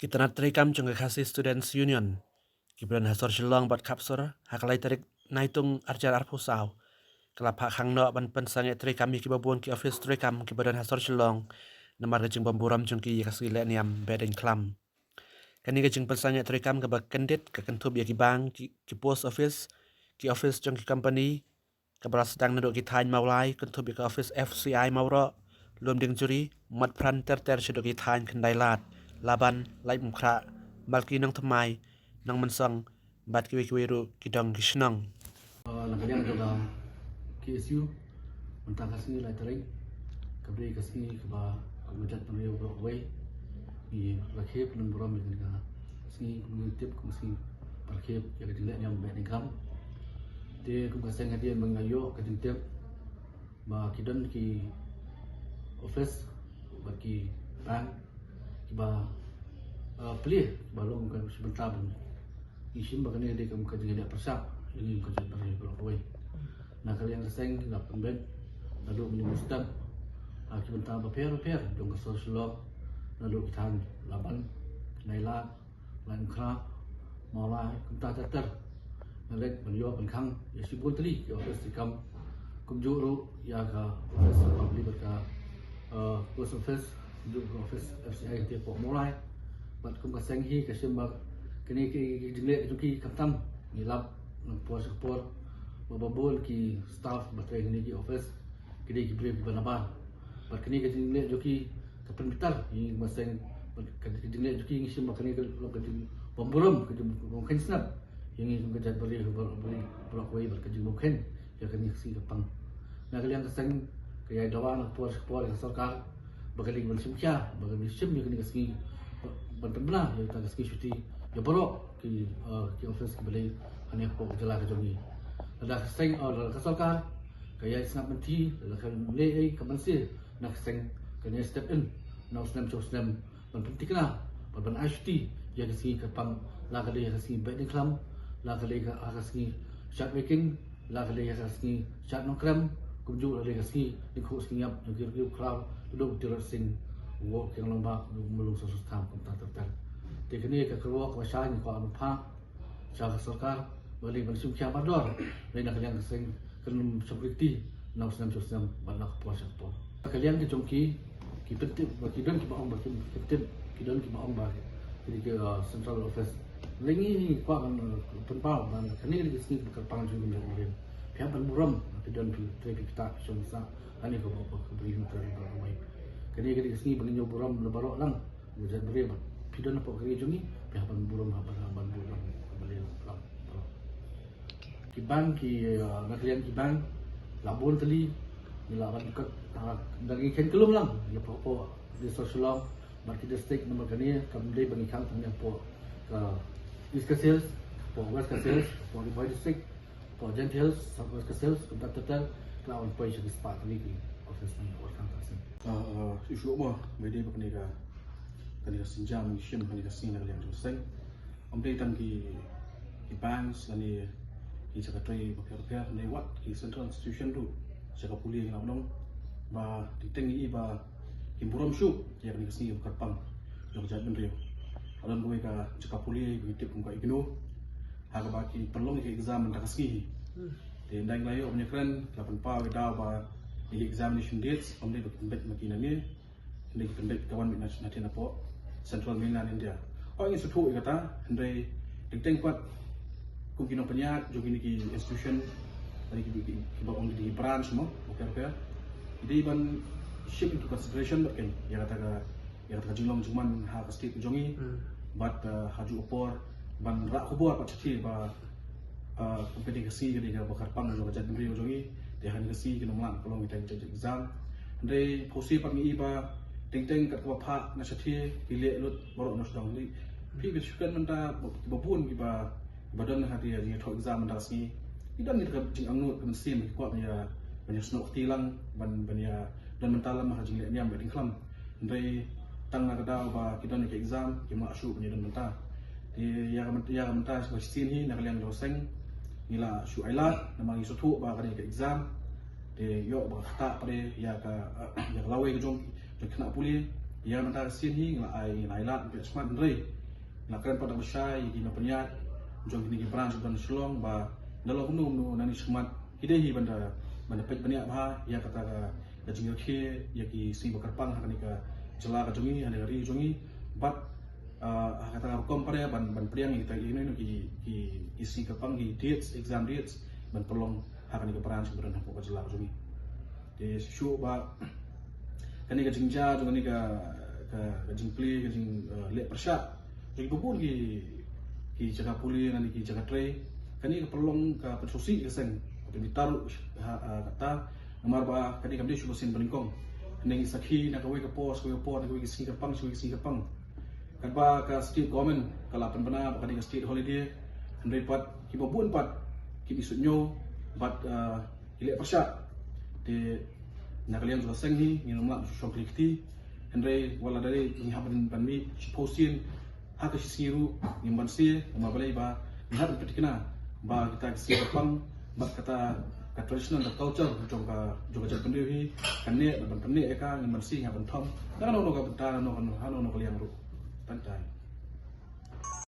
Kita nak terikam chung kasih Students Union. Kibran hasor shilong bat kapsor hakalai tarik naitung arjar arpusau. Kelap hak hang no ban pensange terikam ki babun ki office terikam kibran hasor shilong. Namar kejing bamburam chung ki kasih le niam bedeng klam. Kani kejing pensange terikam ke bak kendit ke kentub ya ki bank ki post office chung ki company ke beras sedang naduk ki thain maulai kentub ya ke office FCI mauro lum ding juri mat pran ter shuduk ki thain kendai lat. Laban lai mukra balki nang thamai nang mansang bat kiwi ru kidong kisnang Nakaliang juga KSU mentang kasih lai tarik kabri kasih keba kemujat pemiliu berway di rakhib dan beram dengan kasih kemutip kasih rakhib yang kedilek yang baik nikam dia kasih ngadian mengayo kedintip ba kidan ki office bagi bank ba pelih balong kan sebentar pun isim bagani dia kan kerja dia persak ini kerja bagi pelawai nah kalian keseng nak pembed lalu menyustan sebentar repair dong social lalu kita laban naila lain kra maulai kita teter nalek beliau penkang ya sibun tadi ya office tikam kumjuru ya ka office public ka post office juga office FCI dia pok mulai bat kum kaseng hi kasim kini ki jingle ki kaptam ngilap puas support bababul ki staff batrai kini ki office kini ki brief banaba bat kini ki jingle joki kapan betal ni maseng ki jingle joki ngisim kini ki lokajin pemburum ke mungkin snap yang ini kerja beri berlaku berkerja mungkin ya kini si kapang nah kalian kaseng kaya dawan puas support sarkar bagaling bersimkia bagaling sim yang kini kasih benar ya kita kasih cuti ya borok ki office ki beli hanya pok jala ke jogi ada seng ada kasalkan kaya snap menti kan lei ke mansi nak seng kena step in now snap ban pentikna ban HT ya kasih kapang la kali kasih back klam la kali kasih shot making la kali kasih shot nokram kumju la kasih ikut siap jukir crowd duduk terusing work yang lomba melung susu tam kontak tertel. Teknik ke keluar ke masyarakat ko ampa sa sarkar balik bersum kia bador lain kalian keseng kenum security nau senam banak puasa po. Kalian ke jongki ki penting bagi don ki baong bagi penting ki don ki baong bagi jadi ke central office. Lengi ko kan penpau dan kini di sini berkepang juga menjadi pihak bermuram ki don traffic tak sonsa ani ko beri mutar kini sini bagi nyoburam lebarok lang jadi beri pidon apa kali jungi pihak buram haban buram kembali lang kibang ki naklian kibang labun tali nilawan dekat dari ken kelum lang ya popo di social market district nomor kani kamdai bagi kang tanya po East Sales po West Sales po di district po Gent Hills South West Sales kontak total lawan poin di spot lagi office ni orang kasih isu mo may day bakniga kanila sinjam mission kanila sina kalian teruseng amdei tam ki banks lani ki secretary repair ni wat ki central institution tu saka puli ngam dong ba diteng ba imburam shu ya kanila sini berkepang jog jadun rio alam gue ka saka puli bitip ka igno haga ba ki perlu ki exam ndak ski de ndang layo menyekran 8 pa ga ba di examination dates only the conduct makina ni the conduct kawan national po central mainland India ini suatu kata ndai dingteng kwat kumkino penyat jogi niki institution tadi ki baong di branch mo okay jadi ban ship into consideration kan ya kata jumlah cuman ha pasti jongi but haju opor ban rak kubur pat citi ba company kasi jadi bakar pang jo jat beri jongi dia hanya kasi kena melang kalau kita jadi exam dari posisi pagi iba ting kat wapa na syati pilih lut borok na sedang ni pi bisukan menta babun iba badan hati ya thok exam menta sini idan ni dekat jing angut kan sim kuat ya banyak snok tilang ban ya dan mentalam ha jing ni am klam dari tang na kada ba kita ni exam ki ma asu punya dan menta di ya menta seperti sini nak kalian doseng nila shu ailat namang isutu ba kani ke exam de yo ba khata pare ya ka lawe ke jong kena puli yang mentah sin hi ngai lat be smart rei na keren pada besai di na penyat jong ni branch ban Shillong ba dalam umno nani smart ide hi banda pet banyak bah ya kata ka jingyo ke ya ki sing bakar pang hakani ka jela ka jongi ane ri jongi but kata kom pada ban priang kita ini no ki sing ka pang ki dates exam dates ban pelong hakani ka branch ban hapo ka jela ka jongi de shu ba kani ka jingja jong ni ka jingpli ka jing le persya jadi bubun ki jaga puli nani ki jaga tray kani ka pelong ka pensusi ka sen ditaruh kata nomor ba kadi kami sudah sin belingkong neng sakhi nak kawai ke pos nak kawai ke singapang kan ba ka state government kala penbena kadi ke state holiday hendai pat ki babun pat ki bisutnyo bat ilek pasya de nak kalian sudah senghi ni nomor syok likti hendai wala dari ni haban banmi posin hak siru ni bansi nomor balai ba ni haban petikna ba kita ke singapang bat kata traditional dan culture jong ka juga jadi pendiri hi kanne ban panne eka ngan man sing ha ban thom na no ka benta no kan ha no ka liang ru pantai